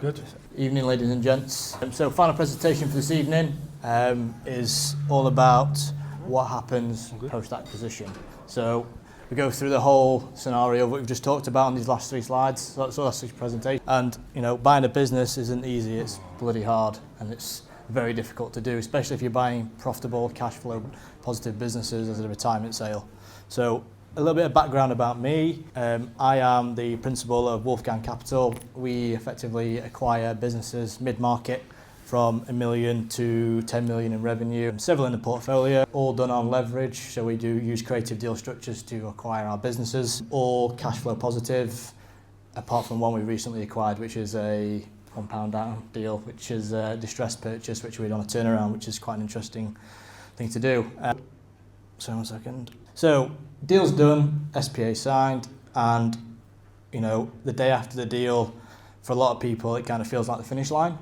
Good. Evening, ladies and gents. So final presentation for this evening is all about what happens post-acquisition. So we go through the whole scenario that we've just talked about on these last three slides. So that's this presentation. And, you know, buying a business isn't easy. It's bloody hard and it's very difficult to do, especially if you're buying profitable, cash flow positive businesses as a retirement sale. So a little bit of background about me. I am the principal of Wolfgang Capital. We effectively acquire businesses mid-market from $1 million to 10 million in revenue. Several in the portfolio, all done on leverage. So we do use creative deal structures to acquire our businesses, all cash flow positive, apart from one we recently acquired, which is a £1 down deal, which is a distressed purchase, which we did on a turnaround, which is quite an interesting thing to do. So 1 second. So deal's done, SPA signed, and you know, the day after the deal, for a lot of people, it kind of feels like the finish line.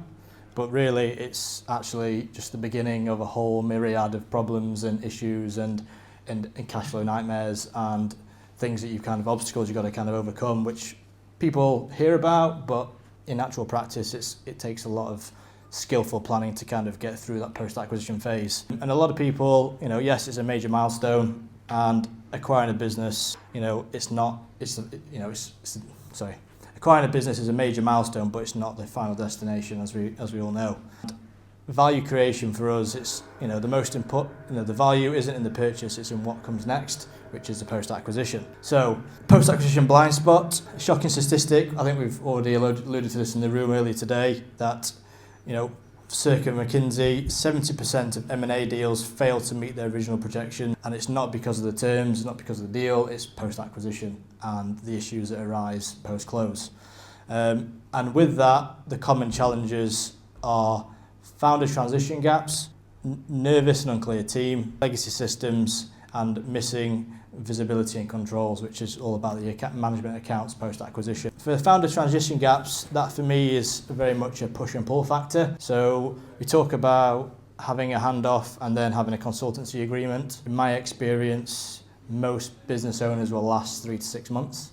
But really, it's actually just the beginning of a whole myriad of problems and issues and cash flow nightmares and things that you've kind of obstacles you've got to kind of overcome, which people hear about, but in actual practice, it takes a lot of skillful planning to kind of get through that post-acquisition phase. And a lot of people, you know, yes, it's a major milestone, and acquiring a business, you know, acquiring a business is a major milestone, but it's not the final destination, as we all know. Value creation for us, it's, you know, the most important, you know, the value isn't in the purchase, it's in what comes next, which is the post-acquisition. So, post-acquisition blind spot, shocking statistic, I think we've already alluded to this in the room earlier today, that, you know, circa McKinsey, 70% of M&A deals fail to meet their original projection, and it's not because of the terms, not because of the deal, it's post-acquisition and the issues that arise post-close. And with that, the common challenges are founder transition gaps, nervous and unclear team, legacy systems, and missing visibility and controls, which is all about the management accounts post-acquisition. For the founder transition gaps, that for me is very much a push and pull factor. So we talk about having a handoff and then having a consultancy agreement. In my experience, most business owners will last 3 to 6 months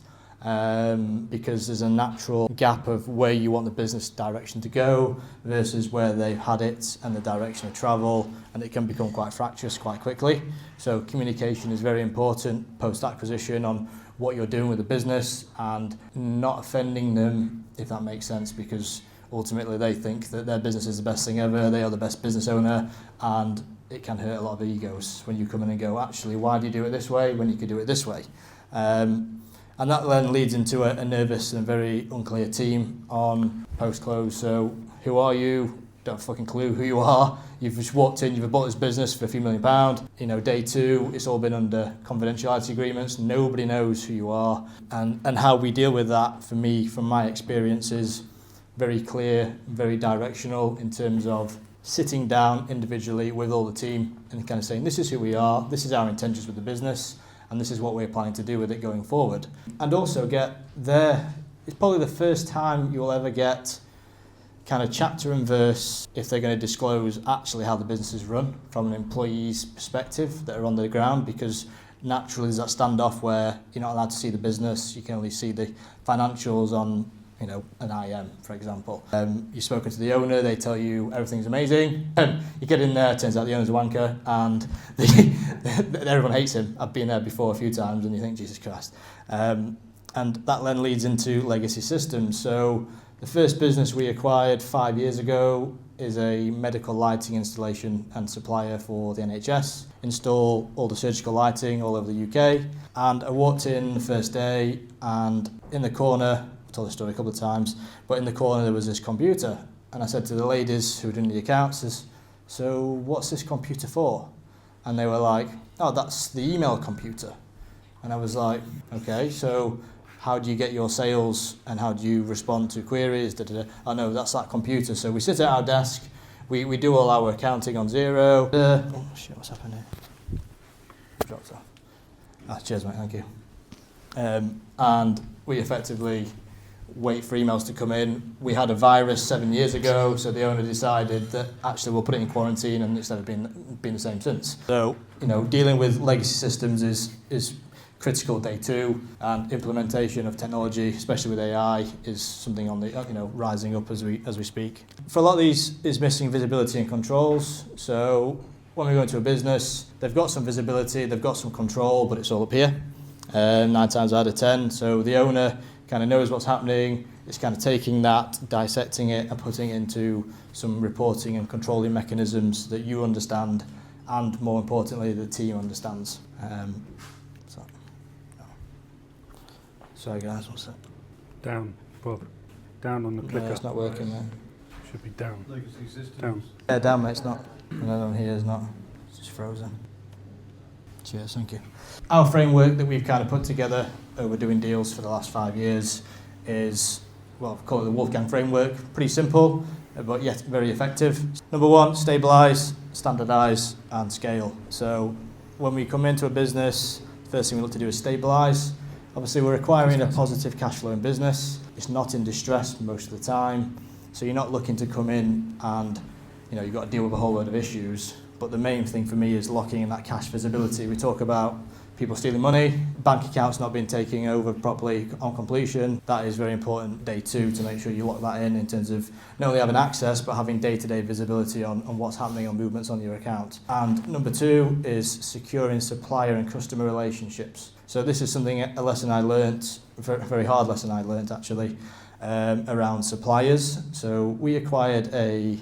because there's a natural gap of where you want the business direction to go versus where they've had it and the direction of travel, and it can become quite fractious quite quickly. So communication is very important post-acquisition on what you're doing with the business and not offending them, if that makes sense, because ultimately they think that their business is the best thing ever, they are the best business owner, and it can hurt a lot of egos when you come in and go, actually, why do you do it this way when you could do it this way? And that then leads into a nervous and very unclear team on post-close. So who are you? Don't have a fucking clue who you are. You've just walked in, you've bought this business for a few £1 million. You know, day 2, it's all been under confidentiality agreements. Nobody knows who you are. And how we deal with that, for me, from my experience, is very clear, very directional in terms of sitting down individually with all the team and kind of saying, this is who we are, this is our intentions with the business, and this is what we're planning to do with it going forward. And also it's probably the first time you'll ever get kind of chapter and verse, if they're going to disclose actually how the business is run from an employee's perspective that are on the ground, because naturally there's that standoff where you're not allowed to see the business, you can only see the financials on, you know, an IM, for example. You've spoken to the owner, they tell you everything's amazing. You get in there, it turns out the owner's a wanker, and everyone hates him. I've been there before a few times, and you think, Jesus Christ. And that then leads into legacy systems. So the first business we acquired 5 years ago is a medical lighting installation and supplier for the NHS. Install all the surgical lighting all over the UK. And I walked in the first day, and in the corner, I've told the story a couple of times, but in the corner there was this computer. And I said to the ladies who were doing the accounts, so what's this computer for? And they were like, oh, that's the email computer. And I was like, okay, so how do you get your sales and how do you respond to queries? Oh no, that's that computer. So we sit at our desk, we do all our accounting on Xero. Oh shit, what's happened here? Dropped off. Cheers mate, thank you. And we effectively wait for emails to come in. We had a virus 7 years ago, so the owner decided that actually we'll put it in quarantine, and it's never been the same since. So, you know, dealing with legacy systems is critical day two, and implementation of technology, especially with AI, is something on the rising up as we speak. For a lot of these is missing visibility and controls. So when we go into a business, they've got some visibility, they've got some control, but it's all up here, 9 times out of 10. So the owner kind of knows what's happening. It's kind of taking that, dissecting it, and putting it into some reporting and controlling mechanisms that you understand, and more importantly, the team understands. Sorry guys, what's that? Down, Bob. Down on the clicker. No, it's not working there. Should be down. Legacy systems. Down. Yeah, down, mate, it's not. No, on here is not. It's just frozen. Cheers, thank you. Our framework that we've kind of put together over doing deals for the last 5 years is, well, we call it the Wolfgang framework. Pretty simple, but yet very effective. Number one, stabilise, standardise, and scale. So when we come into a business, the first thing we look to do is stabilise. Obviously, we're acquiring a positive cash flow in business. It's not in distress most of the time. So you're not looking to come in and, you've got to deal with a whole load of issues. But the main thing for me is locking in that cash visibility. We talk about people stealing money, bank accounts not being taken over properly on completion. That is very important day two, to make sure you lock that in terms of not only having access, but having day-to-day visibility on what's happening on movements on your account. And number two is securing supplier and customer relationships. So this is a lesson I learnt, a very hard lesson I learnt actually, around suppliers. So we acquired a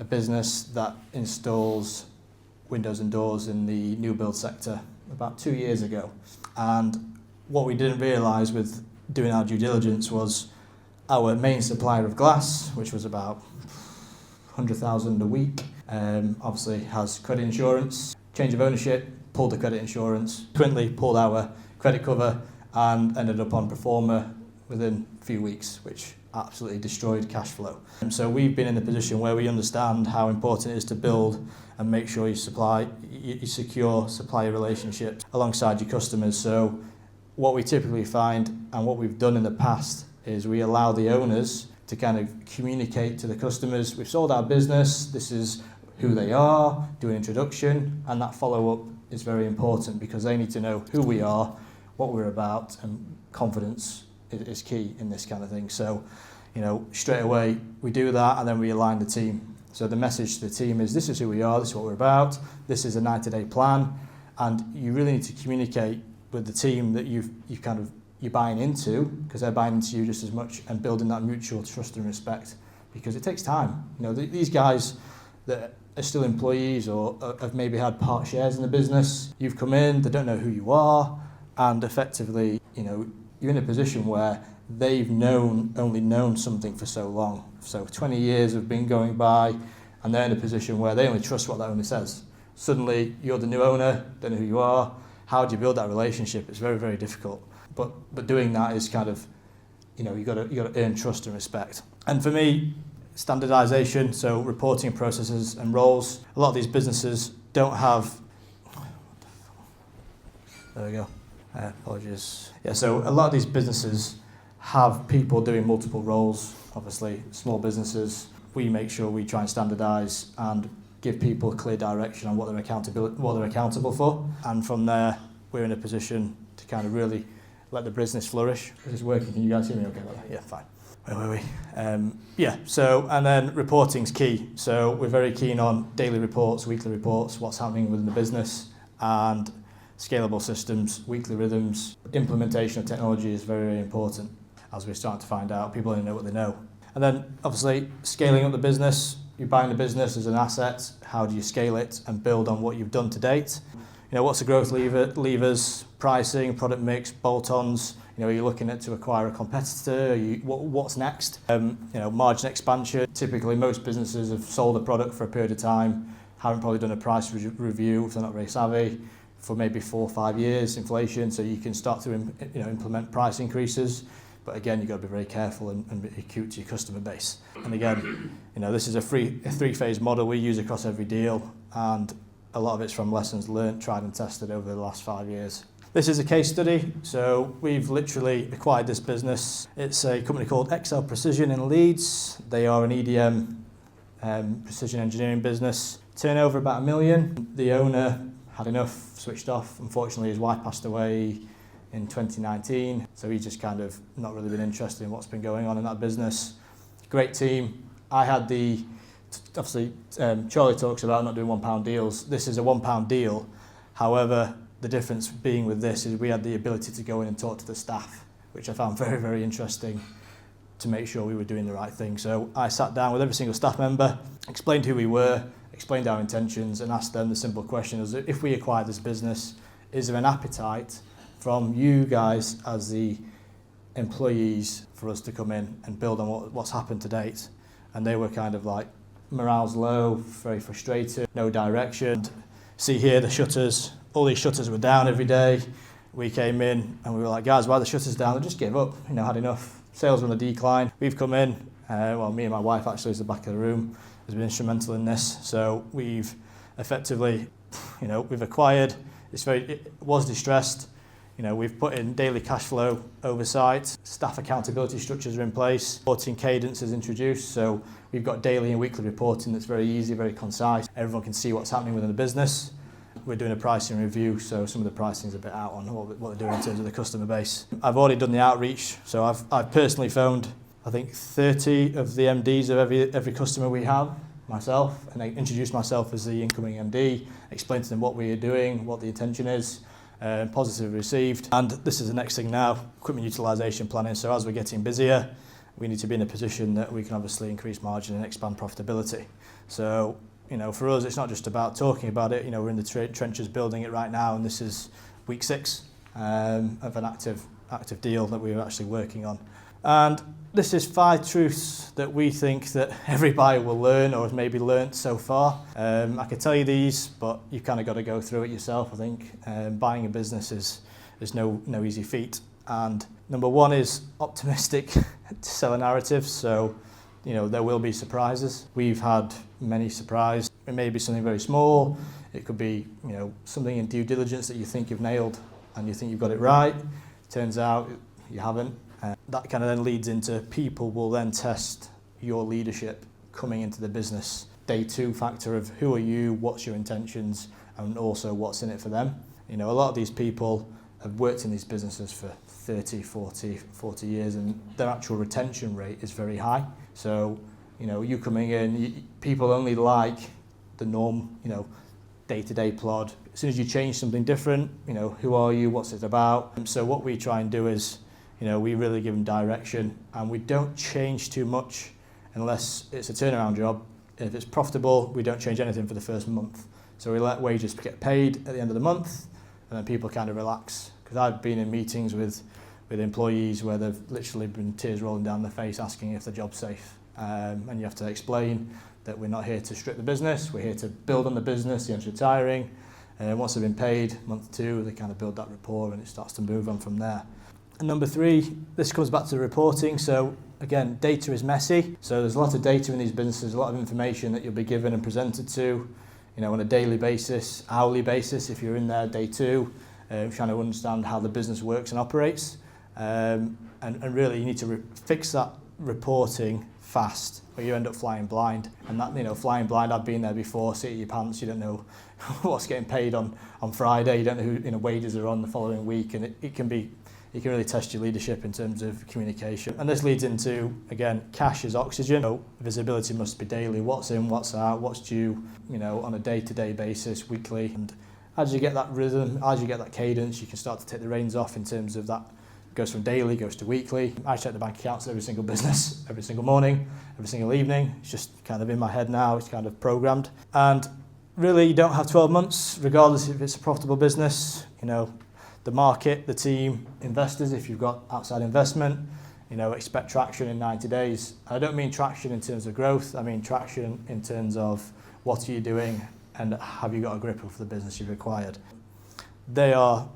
business that installs windows and doors in the new build sector about 2 years ago. And what we didn't realise with doing our due diligence was our main supplier of glass, which was about 100,000 a week, obviously has credit insurance, change of ownership, pulled the credit insurance, quickly pulled our credit cover, and ended up on performer within a few weeks, which absolutely destroyed cash flow. And so we've been in a position where we understand how important it is to build and make sure you secure supplier relationships alongside your customers. So what we typically find, and what we've done in the past, is we allow the owners to kind of communicate to the customers, we've sold our business, this is who they are, do an introduction, and that follow-up is very important because they need to know who we are, what we're about, and confidence is key in this kind of thing. So, straight away we do that, and then we align the team. So the message to the team is, this is who we are, this is what we're about, this is a 90-day plan, and you really need to communicate with the team that you're buying into, because they're buying into you just as much, and building that mutual trust and respect, because it takes time. These guys that are still employees or have maybe had part shares in the business, you've come in, they don't know who you are, and effectively, you're in a position where they've only known something for so long. So 20 years have been going by, and they're in a position where they only trust what that owner says. Suddenly, you're the new owner, don't know who you are. How do you build that relationship? It's very, very difficult. But doing that is kind of, you've got to earn trust and respect. And for me, standardization, so reporting processes and roles. A lot of these businesses don't have. There we go. Apologies. Yeah, so a lot of these businesses have people doing multiple roles. Obviously, small businesses, we make sure we try and standardise and give people a clear direction on what they're accountable for. And from there, we're in a position to kind of really let the business flourish. This is working. Can you guys hear me okay? Yeah, fine. Where were we? And then reporting's key. So we're very keen on daily reports, weekly reports, what's happening within the business, and scalable systems, weekly rhythms. Implementation of technology is very, very important, as we're starting to find out. People only know what they know. And then, obviously, scaling up the business. You're buying the business as an asset. How do you scale it and build on what you've done to date? What's the growth levers, pricing, product mix, bolt-ons? You're looking at to acquire a competitor. What's next? Margin expansion. Typically, most businesses have sold a product for a period of time, haven't probably done a price review if they're not very savvy, for maybe 4 or 5 years, inflation, so you can start to implement price increases. But again, you've got to be very careful and be acute to your customer base. And again, this is a three-phase model we use across every deal, and a lot of it's from lessons learnt, tried and tested over the last 5 years. This is a case study, so we've literally acquired this business. It's a company called XL Precision in Leeds. They are an EDM precision engineering business. Turnover about $1 million. The owner had enough, switched off. Unfortunately, his wife passed away in 2019. So he's just kind of not really been interested in what's been going on in that business. Great team. I had obviously Charlie talks about not doing £1 deals. This is a £1 deal. However, the difference being with this is we had the ability to go in and talk to the staff, which I found very, very interesting, to make sure we were doing the right thing. So I sat down with every single staff member, explained who we were, explained our intentions, and asked them the simple question: is if we acquire this business, is there an appetite from you guys as the employees for us to come in and build on what's happened to date? And they were kind of like, morale's low, very frustrated, no direction. See here the shutters, all these shutters were down every day. We came in and we were like, guys, why are the shutters down? They just gave up, had enough. Sales were on the decline. We've come in, me and my wife actually is the back of the room, has been instrumental in this. So we've effectively, we've acquired, it was distressed. We've put in daily cash flow oversight, staff accountability structures are in place, reporting cadence is introduced, so we've got daily and weekly reporting that's very easy, very concise. Everyone can see what's happening within the business. We're doing a pricing review, so some of the pricing is a bit out on what they're doing in terms of the customer base. I've already done the outreach, so I've personally phoned, I think, 30 of the MDs of every customer we have, myself, and I introduced myself as the incoming MD, explained to them what we are doing, what the intention is. Positively received, and this is the next thing now, equipment utilisation planning. So as we're getting busier, we need to be in a position that we can obviously increase margin and expand profitability. So for us, it's not just about talking about it. We're in the trenches building it right now, and this is week 6 of an active deal that we're actually working on. And this is 5 truths that we think that every buyer will learn or has maybe learnt so far. I could tell you these, but you've kind of got to go through it yourself, I think. Buying a business is no easy feat. And number 1 is optimistic to sell a narrative. So, there will be surprises. We've had many surprises. It may be something very small. It could be, something in due diligence that you think you've nailed and you think you've got it right. Turns out you haven't. That kind of then leads into people will then test your leadership coming into the business. Day 2 factor of who are you, what's your intentions, and also what's in it for them. A lot of these people have worked in these businesses for 30, 40 years, and their actual retention rate is very high. So, you coming in, people only like the norm, day-to-day plod. As soon as you change something different, who are you, what's it about? And so what we try and do is, we really give them direction, and we don't change too much unless it's a turnaround job. If it's profitable, we don't change anything for the first month. So we let wages get paid at the end of the month, and then people kind of relax. Because I've been in meetings with employees where they've literally been tears rolling down their face asking if the job's safe. And you have to explain that we're not here to strip the business, we're here to build on the business, the one's retiring. And once they've been paid, month 2, they kind of build that rapport and it starts to move on from there. And number 3, this comes back to the reporting. So again, data is messy. So there's a lot of data in these businesses, a lot of information that you'll be given and presented to, on a daily basis, hourly basis, if you're in there day 2, trying to understand how the business works and operates. And really you need to fix that reporting fast, or you end up flying blind. And that, flying blind, I've been there before, sit at your pants, you don't know what's getting paid on Friday, you don't know who wages are on the following week, and it can really test your leadership in terms of communication. And this leads into, again, cash is oxygen. So visibility must be daily, what's in, what's out, what's due, on a day-to-day basis, weekly. And as you get that rhythm, as you get that cadence, you can start to take the reins off in terms of that. It goes from daily, goes to weekly. I check the bank accounts of every single business, every single morning, every single evening. It's just kind of in my head now, it's kind of programmed. And really, you don't have 12 months, regardless if it's a profitable business. The market, the team, investors, if you've got outside investment, expect traction in 90 days. I don't mean traction in terms of growth, I mean traction in terms of what are you doing and have you got a grip of the business you've acquired. They are,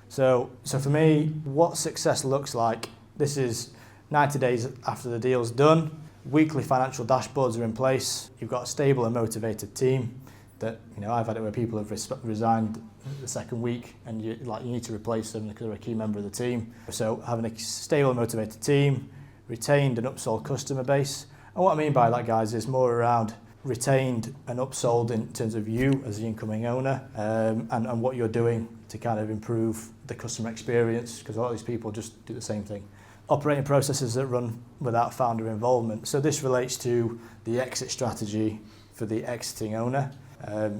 so for me, what success looks like, this is 90 days after the deal's done, weekly financial dashboards are in place, you've got a stable and motivated team. That I've had it where people have resigned the second week and you need to replace them because they're a key member of the team. So having a stable and motivated team, retained and upsold customer base. And what I mean by that, guys, is more around retained and upsold in terms of you as the incoming owner and what you're doing to kind of improve the customer experience, because a lot of these people just do the same thing. Operating processes that run without founder involvement. So this relates to the exit strategy for the exiting owner,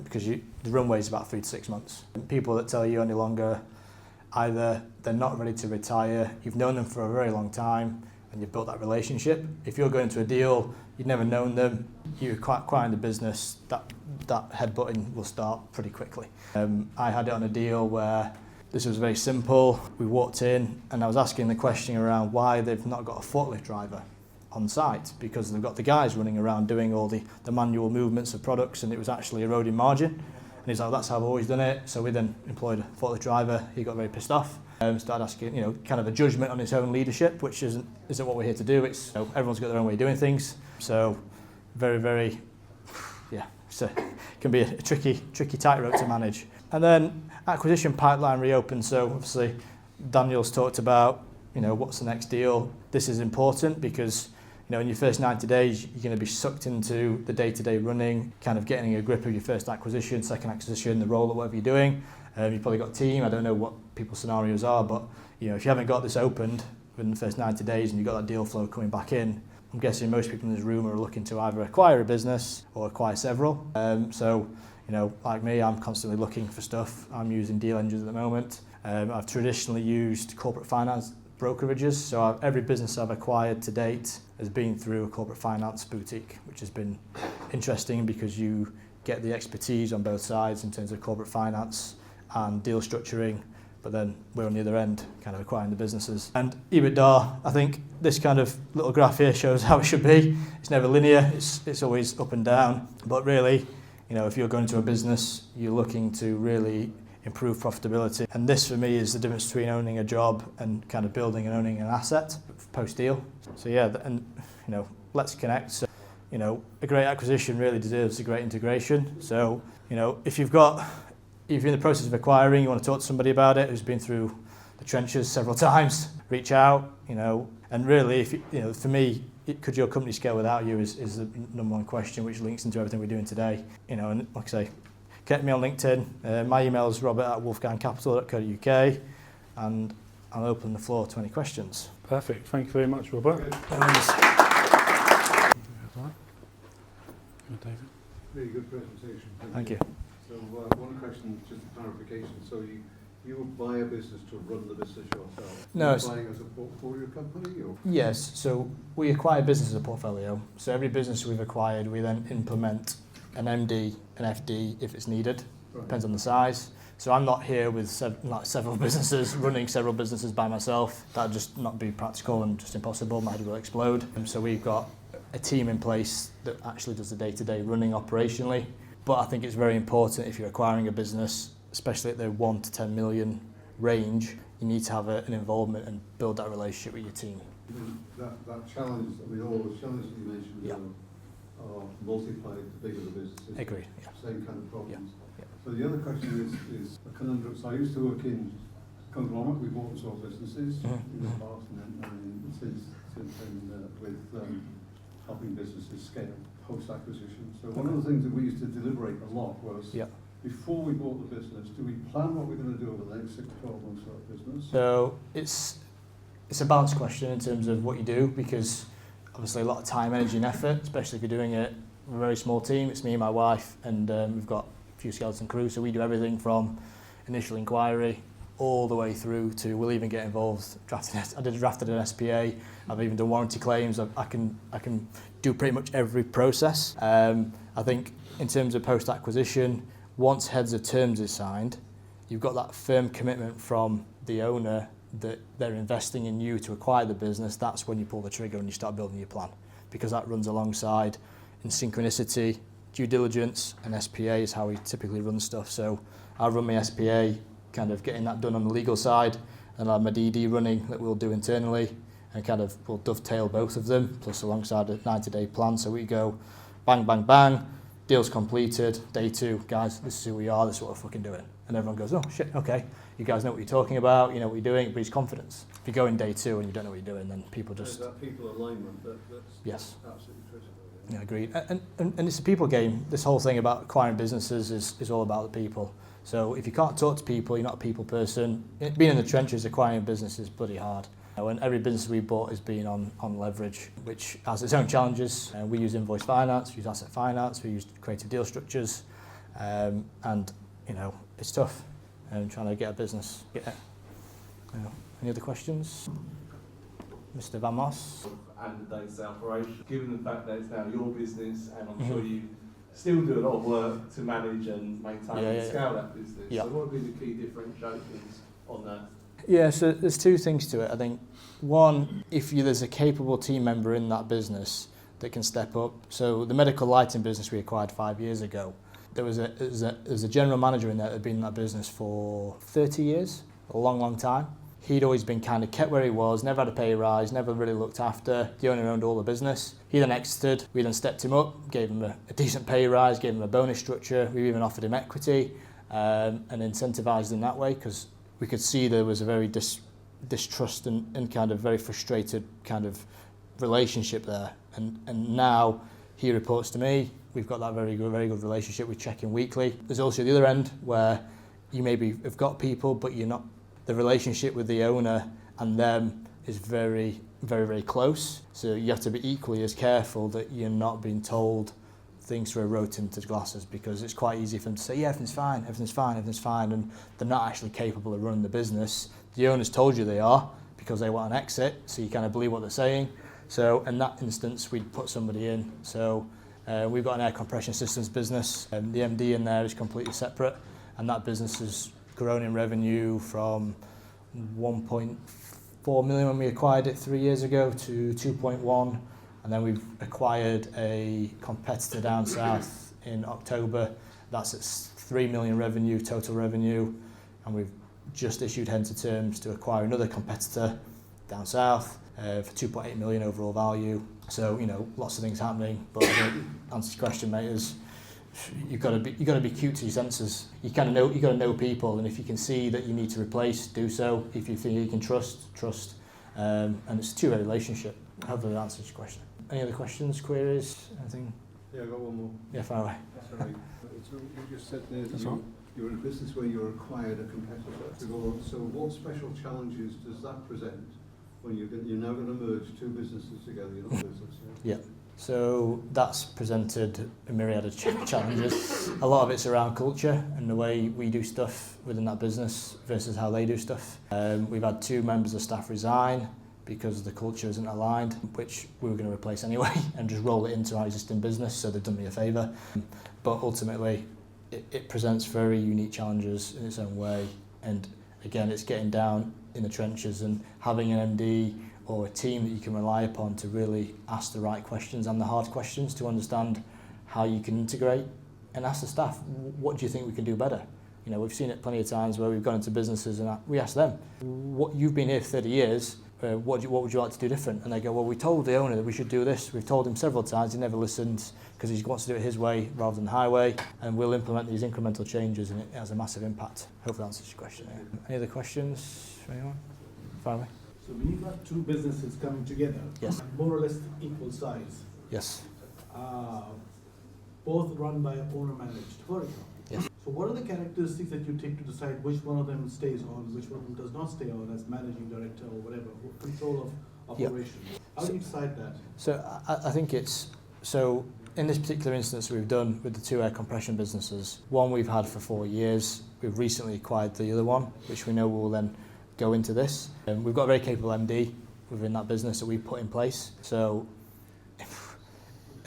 because the runway is about 3 to 6 months. People that tell you any longer, either they're not ready to retire, you've known them for a very long time, and you've built that relationship. If you're going to a deal, you've never known them, you're acquiring the business, that headbutting will start pretty quickly. I had it on a deal where this was very simple. We walked in and I was asking the question around why they've not got a forklift driver on site, because they've got the guys running around doing all the manual movements of products, and it was actually eroding margin. And he's like, that's how I've always done it. So we then employed a forklift driver. He got very pissed off. Started asking, kind of a judgment on his own leadership, which isn't what we're here to do. It's everyone's got their own way of doing things. So very, very, so it can be a tricky tightrope to manage. And then acquisition pipeline reopened. So obviously Daniel's talked about, what's the next deal. This is important because in your first 90 days, you're going to be sucked into the day-to-day running, kind of getting a grip of your first acquisition, second acquisition, the role of whatever you're doing. You've probably got a team. I don't know what people's scenarios are, but if you haven't got this opened within the first 90 days and you've got that deal flow coming back in, I'm guessing most people in this room are looking to either acquire a business or acquire several. So like me, I'm constantly looking for stuff. I'm using deal engines at the moment. I've traditionally used corporate finance brokerages, so every business I've acquired to date has been through a corporate finance boutique, which has been interesting because you get the expertise on both sides in terms of corporate finance and deal structuring, but then we're on the other end kind of acquiring the businesses. And EBITDA, I think this kind of little graph here shows how it should be. It's never linear, it's always up and down, but really, if you're going to a business, you're looking to really improve profitability. And this for me is the difference between owning a job and kind of building and owning an asset post-deal. So and let's connect. So, a great acquisition really deserves a great integration. So, if you're in the process of acquiring, you want to talk to somebody about it who's been through the trenches several times, reach out, and really, for me, could your company scale without you is the number one question, which links into everything we're doing today. And like I say, get me on LinkedIn. My email is robert@wolfgangcapital.co.uk, and I'll open the floor to any questions. Perfect. Thank you very much, Robert. David. Really good presentation. Thank you. So one question, just a clarification. So you would buy a business to run the business yourself? No. Are you buying as a portfolio company? Or? Yes. So we acquire business as a portfolio. So every business we've acquired, we then implement an MD, an FD if it's needed. Right. Depends on the size. So I'm not here with several businesses, running several businesses by myself. That'd just not be practical and just impossible. My head will explode. So we've got a team in place that actually does the day-to-day running operationally. But I think it's very important if you're acquiring a business, especially at the 1 to 10 million range, you need to have an involvement and build that relationship with your team. That challenge, all the challenges you mentioned are multiplied the bigger the business is. Agreed. Same kind of problems. Yeah. So the other question is a conundrum. So I used to work in conglomerate. We bought and sold businesses in the past, and since then with helping businesses scale post-acquisition. So one of the things that we used to deliberate a lot was before we bought the business, do we plan what we're going to do over the next 6 to 12 months for that business? So it's a balanced question in terms of what you do, because obviously a lot of time, energy and effort, especially if you're doing it with a very small team. It's me and my wife, and we've got a few skeleton crew, so we do everything from initial inquiry all the way through to we'll even get involved drafted an SPA. I've even done warranty claims. I can do pretty much every process. I think in terms of post-acquisition, once heads of terms is signed, you've got that firm commitment from the owner that they're investing in you to acquire the business. That's when you pull the trigger and you start building your plan, because that runs alongside in synchronicity, due diligence, and SPA is how we typically run stuff. So I run my SPA, kind of getting that done on the legal side, and I have my DD running that we'll do internally, and kind of we'll dovetail both of them, plus alongside a 90-day plan. So we go bang, bang, bang, deal's completed, day 2, guys, this is who we are, this is what we're fucking doing. And everyone goes, oh shit, okay, you guys know what you're talking about, you know what you're doing, it breeds confidence. If you go in day 2 and you don't know what you're doing, then people just... There's that people alignment, that's absolutely critical. Yeah, agreed. And it's a people game. This whole thing about acquiring businesses is all about the people. So if you can't talk to people, you're not a people person. Being in the trenches, acquiring a business is bloody hard. And every business we bought has been on leverage, which has its own challenges. We use invoice finance, we use asset finance, we use creative deal structures, and it's tough. Trying to get a business. Any other questions? Mr. Van Moss? And the day-to-day operation, given the fact that it's now your business, and I'm sure you still do a lot of work to manage and maintain and scale that business. Yeah. So what would be the key differentiations on that? Yeah, so there's two things to it. I think one, there's a capable team member in that business that can step up. So the medical lighting business we acquired 5 years ago, there was a general manager in there that had been in that business for 30 years, a long time. He'd always been kind of kept where he was, never had a pay rise, never really looked after. The owner owned all the business. He then exited. We then stepped him up, gave him a decent pay rise, gave him a bonus structure. We even offered him equity and incentivised him that way, because we could see there was a very distrust and kind of very frustrated kind of relationship there. And now he reports to me. We've got that very good relationship. We check in weekly. There's also the other end where you maybe have got people, but you're not. The relationship with the owner and them is very, very, very close. So you have to be equally as careful that you're not being told things through rose-tinted glasses, because it's quite easy for them to say, yeah, everything's fine, and they're not actually capable of running the business. The owner's told you they are because they want an exit, so you kind of believe what they're saying. So in that instance, we'd put somebody in. So we've got an air compression systems business, and the MD in there is completely separate, and that business has grown in revenue from 1.4 million when we acquired it 3 years ago to 2.1, and then we've acquired a competitor down south in October. That's at 3 million revenue, total revenue, and we've just issued heads of terms to acquire another competitor down south for 2.8 million overall value. So lots of things happening, but to answer your question, mate, is you've got to be cute to your senses. You've got to know people, and if you can see that you need to replace, do so. If you think you can trust, and it's a two-way relationship. Hopefully that answers your question. Any other questions, queries, anything? Yeah, I got one more. Yeah, fire away. Sorry. So you just said there that you're in a business where you acquired a competitor to go on. So what special challenges does that present when you're now going to merge two businesses together? You're not business. Yeah. So that's presented a myriad of challenges. A lot of it's around culture and the way we do stuff within that business versus how they do stuff. We've had 2 members of staff resign because the culture isn't aligned, which we were going to replace anyway and just roll it into our existing business, so they've done me a favour. But ultimately, it presents very unique challenges in its own way. And again, it's getting down in the trenches and having an MD or a team that you can rely upon to really ask the right questions and the hard questions to understand how you can integrate, and ask the staff, what do you think we can do better? We've seen it plenty of times where we've gone into businesses and we ask them, what you've been here for 30 years, what would you like to do different? And they go, well, we told the owner that we should do this. We've told him several times, he never listens because he wants to do it his way rather than the highway, and we'll implement these incremental changes, and it has a massive impact. Hopefully that answers your question. Yeah. Any other questions for anyone? Fire away. So when you've got 2 businesses coming together, Yes. more or less equal size, Yes. both run by owner-managed vertical. Yes. So what are the characteristics that you take to decide which one of them stays on, which one of them does not stay on as managing director or whatever, control of operations? How do you decide that? So I think so in this particular instance we've done with the 2 air compression businesses, one we've had for 4 years, we've recently acquired the other one, which we know will then go into this. We've got a very capable MD within that business that we've put in place. So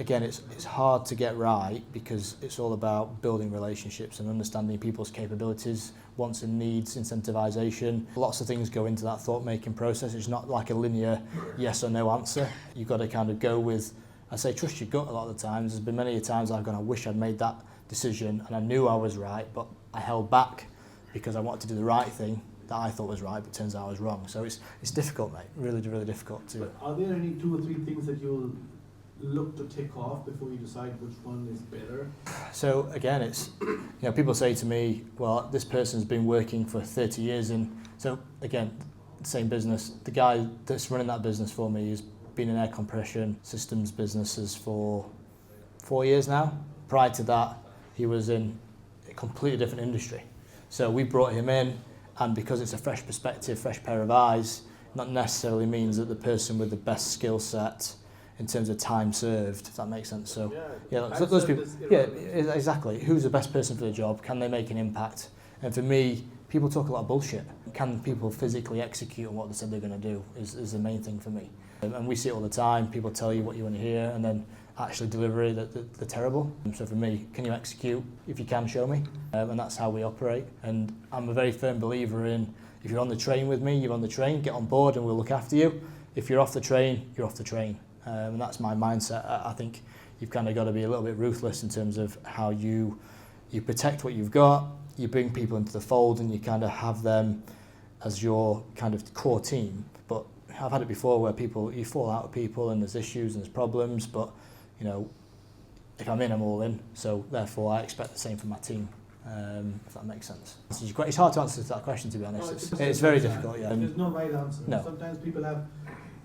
again, it's hard to get right because it's all about building relationships and understanding people's capabilities, wants and needs, incentivization. Lots of things go into that thought-making process. It's not like a linear yes or no answer. You've got to kind of go with, I say trust your gut a lot of the times. There's been many times I've gone, I wish I'd made that decision and I knew I was right, but I held back because I wanted to do the right thing that I thought was right, but turns out I was wrong. So it's difficult, mate. Really, really difficult to. But are there any 2 or 3 things that you'll look to tick off before you decide which one is better? So again, it's people say to me, well, this person's been working for 30 years, and so again, same business. The guy that's running that business for me has been in air compression systems businesses for 4 years now. Prior to that, he was in a completely different industry. So we brought him in, and because it's a fresh perspective, fresh pair of eyes, not necessarily means that the person with the best skill set in terms of time served, if that makes sense. So yeah, so those people, yeah, exactly. Who's the best person for the job? Can they make an impact? And for me, people talk a lot of bullshit. Can people physically execute on what they said they're going to do is the main thing for me. And we see it all the time. People tell you what you want to hear, and then actually delivery, they're terrible. So for me, can you execute? If you can, show me. And that's how we operate. And I'm a very firm believer in, if you're on the train with me, you're on the train, get on board and we'll look after you. If you're off the train, you're off the train. And that's my mindset. I think you've kind of got to be a little bit ruthless in terms of how you protect what you've got, you bring people into the fold and you kind of have them as your kind of core team. But I've had it before where you fall out with people and there's issues and there's problems, but you know, if I'm in, I'm all in. So therefore I expect the same from my team, if that makes sense. It's hard to answer that question, to be honest. It's very difficult, yeah. There's no right answer. No. Sometimes people have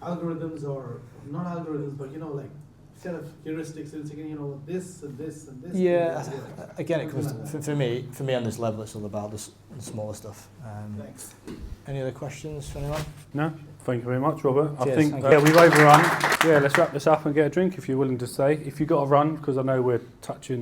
algorithms, or not algorithms, but you know, like set of heuristics and saying, you know, this and this and this. Yeah, again, it comes to, for me on this level, it's all about the smaller stuff. Thanks. Any other questions for anyone? No? Thank you very much, Robert. Cheers, I think, thank you. yeah, we've overrun. Yeah, let's wrap this up and get a drink if you're willing to stay. If you've got to run, because I know we're touching